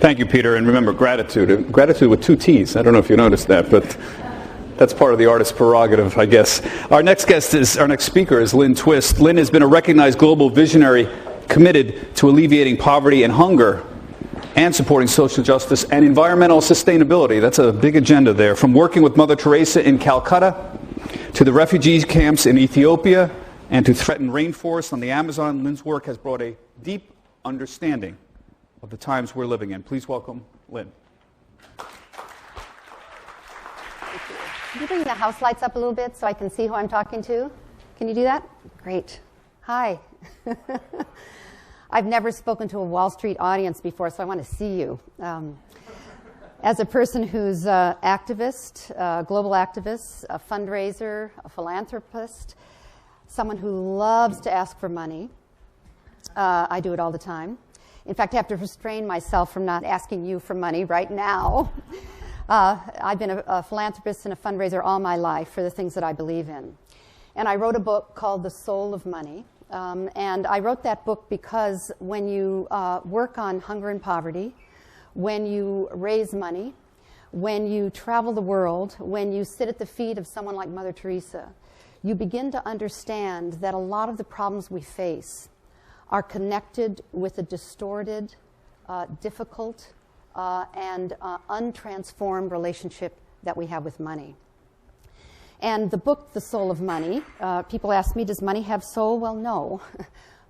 Thank you, Peter. And remember, gratitude. Gratitude with 2 T's. I don't know if you noticed that, but that's part of the artist's prerogative, I guess. Our next speaker is Lynne Twist. Lynne has been a recognized global visionary committed to alleviating poverty and hunger and supporting social justice and environmental sustainability. That's a big agenda there. From working with Mother Teresa in Calcutta to the refugee camps in Ethiopia and to threatened rainforests on the Amazon, Lynne's work has brought a deep understanding of the times we're living in. Please welcome Lynne. Can you bring the house lights up a little bit so I can see who I'm talking to? Can you do that? Great. Hi. I've never spoken to a Wall Street audience before, so I want to see you. As a person who's an activist, a global activist, a fundraiser, a philanthropist, someone who loves to ask for money, I do it all the time. In fact, I have to restrain myself from not asking you for money right now. I've been a philanthropist and a fundraiser all my life for the things that I believe in. And I wrote a book called The Soul of Money. And I wrote that book because when you work on hunger and poverty, when you raise money, when you travel the world, when you sit at the feet of someone like Mother Teresa, you begin to understand that a lot of the problems we face are connected with a distorted, difficult, and untransformed relationship that we have with money. And the book, The Soul of Money, people ask me, does money have soul? Well, no,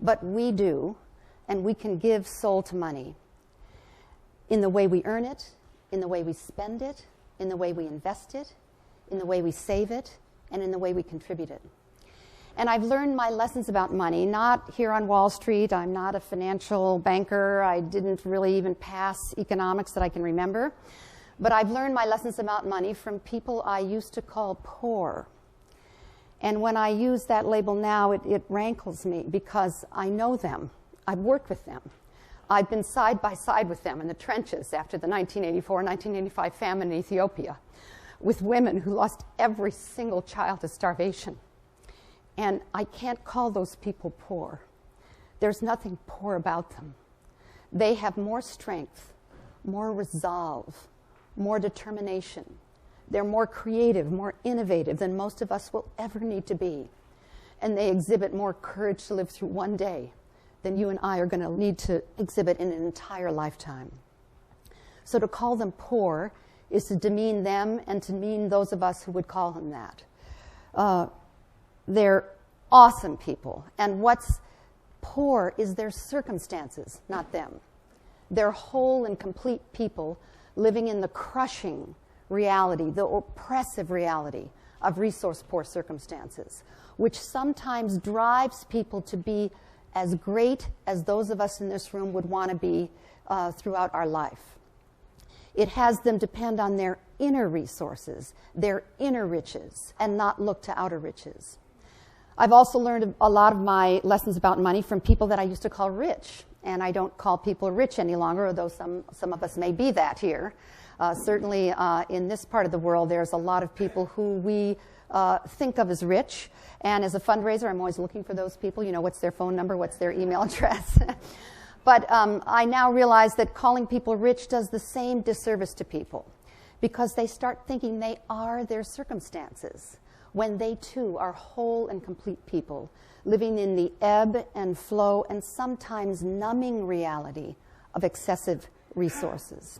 but we do, and we can give soul to money in the way we earn it, in the way we spend it, in the way we invest it, in the way we save it, and in the way we contribute it. And I've learned my lessons about money, not here on Wall Street. I'm not a financial banker. I didn't really even pass economics that I can remember. But I've learned my lessons about money from people I used to call poor. And when I use that label now, it rankles me because I know them. I've worked with them. I've been side by side with them in the trenches after the 1984-1985 famine in Ethiopia, with women who lost every single child to starvation. And I can't call those people poor. There's nothing poor about them. They have more strength, more resolve, more determination. They're more creative, more innovative than most of us will ever need to be. And they exhibit more courage to live through one day than you and I are going to need to exhibit in an entire lifetime. So to call them poor is to demean them and to demean those of us who would call them that. They're awesome people. And what's poor is their circumstances, not them. They're whole and complete people living in the crushing reality, the oppressive reality of resource-poor circumstances, which sometimes drives people to be as great as those of us in this room would want to be throughout our life. It has them depend on their inner resources, their inner riches, and not look to outer riches. I've also learned a lot of my lessons about money from people that I used to call rich. And I don't call people rich any longer, although some of us may be that here. Certainly in this part of the world, there's a lot of people who we think of as rich. And as a fundraiser, I'm always looking for those people. You know, what's their phone number? What's their email address? But I now realize that calling people rich does the same disservice to people because they start thinking they are their circumstances when they too are whole and complete people living in the ebb and flow and sometimes numbing reality of excessive resources.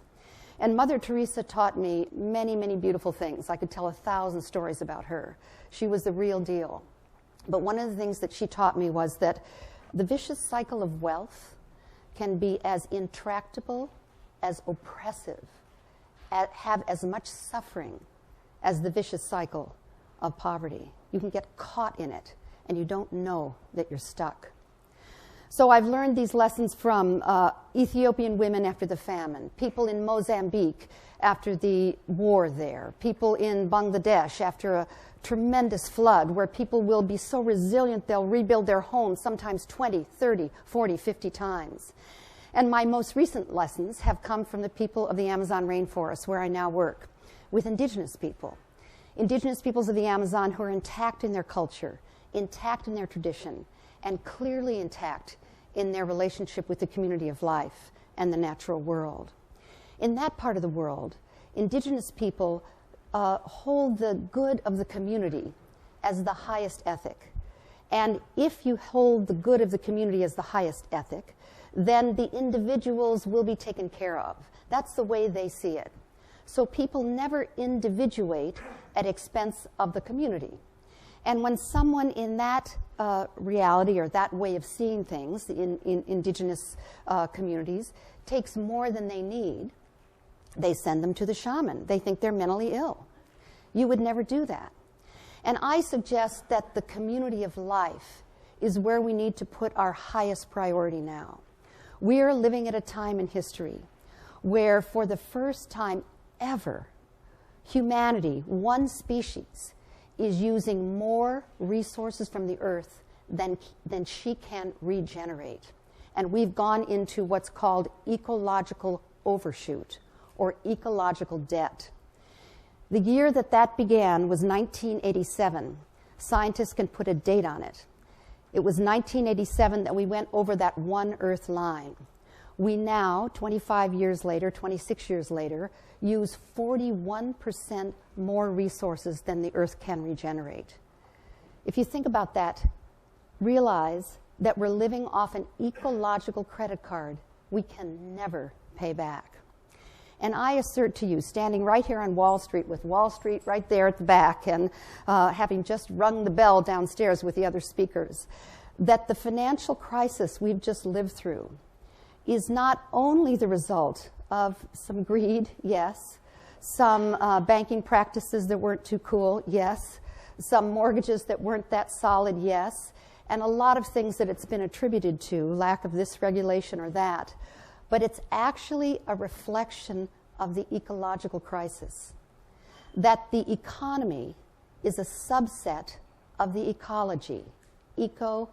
And Mother Teresa taught me many, many beautiful things. I could tell 1,000 stories about her. She was the real deal. But one of the things that she taught me was that the vicious cycle of wealth can be as intractable, as oppressive, have as much suffering as the vicious cycle of poverty. You can get caught in it, and you don't know that you're stuck. So I've learned these lessons from Ethiopian women after the famine, people in Mozambique after the war there, people in Bangladesh after a tremendous flood where people will be so resilient they'll rebuild their homes sometimes 20, 30, 40, 50 times. And my most recent lessons have come from the people of the Amazon rainforest where I now work, with indigenous people. Indigenous peoples of the Amazon who are intact in their culture, intact in their tradition, and clearly intact in their relationship with the community of life and the natural world. In that part of the world, indigenous people hold the good of the community as the highest ethic. And if you hold the good of the community as the highest ethic, then the individuals will be taken care of. That's the way they see it. So people never individuate at expense of the community. And when someone in that reality or that way of seeing things in indigenous communities takes more than they need, they send them to the shaman. They think they're mentally ill. You would never do that. And I suggest that the community of life is where we need to put our highest priority now. We are living at a time in history where, for the first time ever, humanity, one species, is using more resources from the earth than she can regenerate. And we've gone into what's called ecological overshoot or ecological debt. The year that began was 1987. Scientists can put a date on it. It was 1987 that we went over that one Earth line. We now, 25 years later, 26 years later, use 41% more resources than the Earth can regenerate. If you think about that, realize that we're living off an ecological credit card we can never pay back. And I assert to you, standing right here on Wall Street with Wall Street right there at the back and having just rung the bell downstairs with the other speakers, that the financial crisis we've just lived through is not only the result of some greed, yes, some banking practices that weren't too cool, yes, some mortgages that weren't that solid, yes, and a lot of things that it's been attributed to, lack of this regulation or that, but it's actually a reflection of the ecological crisis. That the economy is a subset of the ecology. Eco,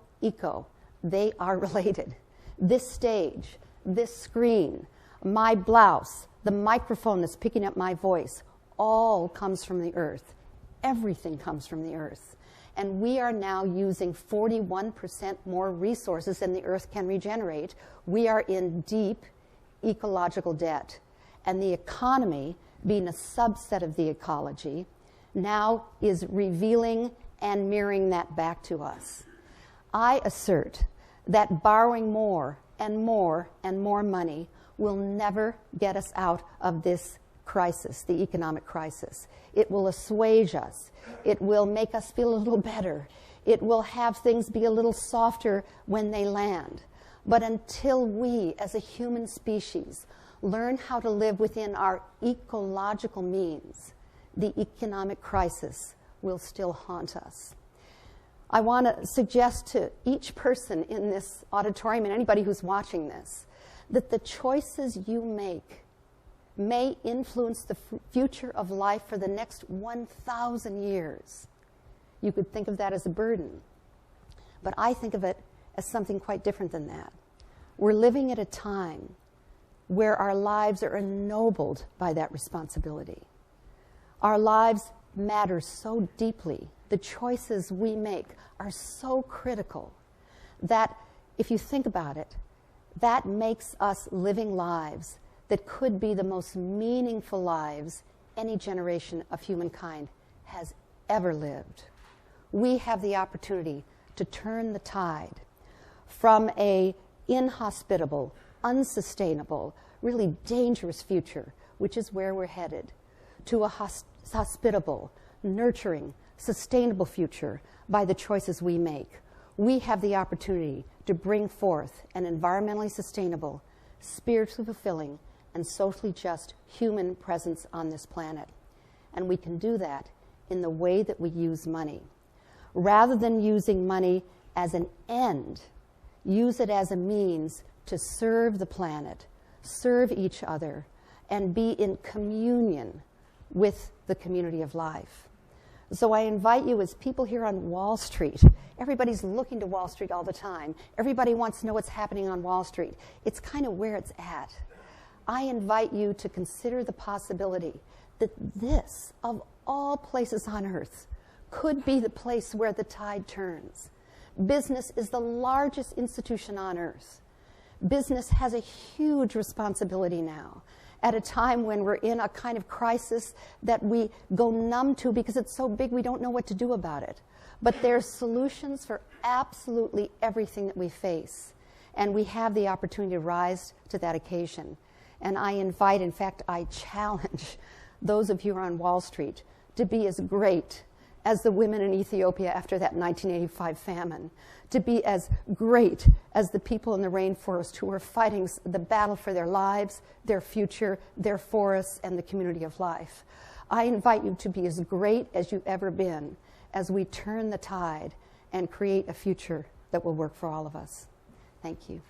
they are related. This stage, this screen, my blouse, the microphone that's picking up my voice, all comes from the earth. Everything comes from the earth. And we are now using 41% more resources than the earth can regenerate. We are in deep ecological debt. And the economy, being a subset of the ecology, now is revealing and mirroring that back to us. I assert that borrowing more and more and more money will never get us out of this crisis, the economic crisis. It will assuage us. It will make us feel a little better. It will have things be a little softer when they land. But until we, as a human species, learn how to live within our ecological means, the economic crisis will still haunt us. I want to suggest to each person in this auditorium and anybody who's watching this that the choices you make may influence the future of life for the next 1,000 years. You could think of that as a burden, but I think of it as something quite different than that. We're living at a time where our lives are ennobled by that responsibility. Our lives matter so deeply. The choices we make are so critical that, if you think about it, that makes us living lives that could be the most meaningful lives any generation of humankind has ever lived. We have the opportunity to turn the tide from an inhospitable, unsustainable, really dangerous future, which is where we're headed, to a hospitable, nurturing, sustainable future by the choices we make. We have the opportunity to bring forth an environmentally sustainable, spiritually fulfilling, and socially just human presence on this planet. And we can do that in the way that we use money. Rather than using money as an end, use it as a means to serve the planet, serve each other, and be in communion with the community of life. So I invite you, as people here on Wall Street, everybody's looking to Wall Street all the time. Everybody wants to know what's happening on Wall Street. It's kind of where it's at. I invite you to consider the possibility that this, of all places on earth, could be the place where the tide turns. Business is the largest institution on earth. Business has a huge responsibility now. at a time when we're in a kind of crisis that we go numb to because it's so big we don't know what to do about it. But there's solutions for absolutely everything that we face. And we have the opportunity to rise to that occasion. And I invite, in fact, I challenge those of you who are on Wall Street to be as great as the women in Ethiopia after that 1985 famine, to be as great as the people in the rainforest who are fighting the battle for their lives, their future, their forests, and the community of life. I invite you to be as great as you've ever been as we turn the tide and create a future that will work for all of us. Thank you.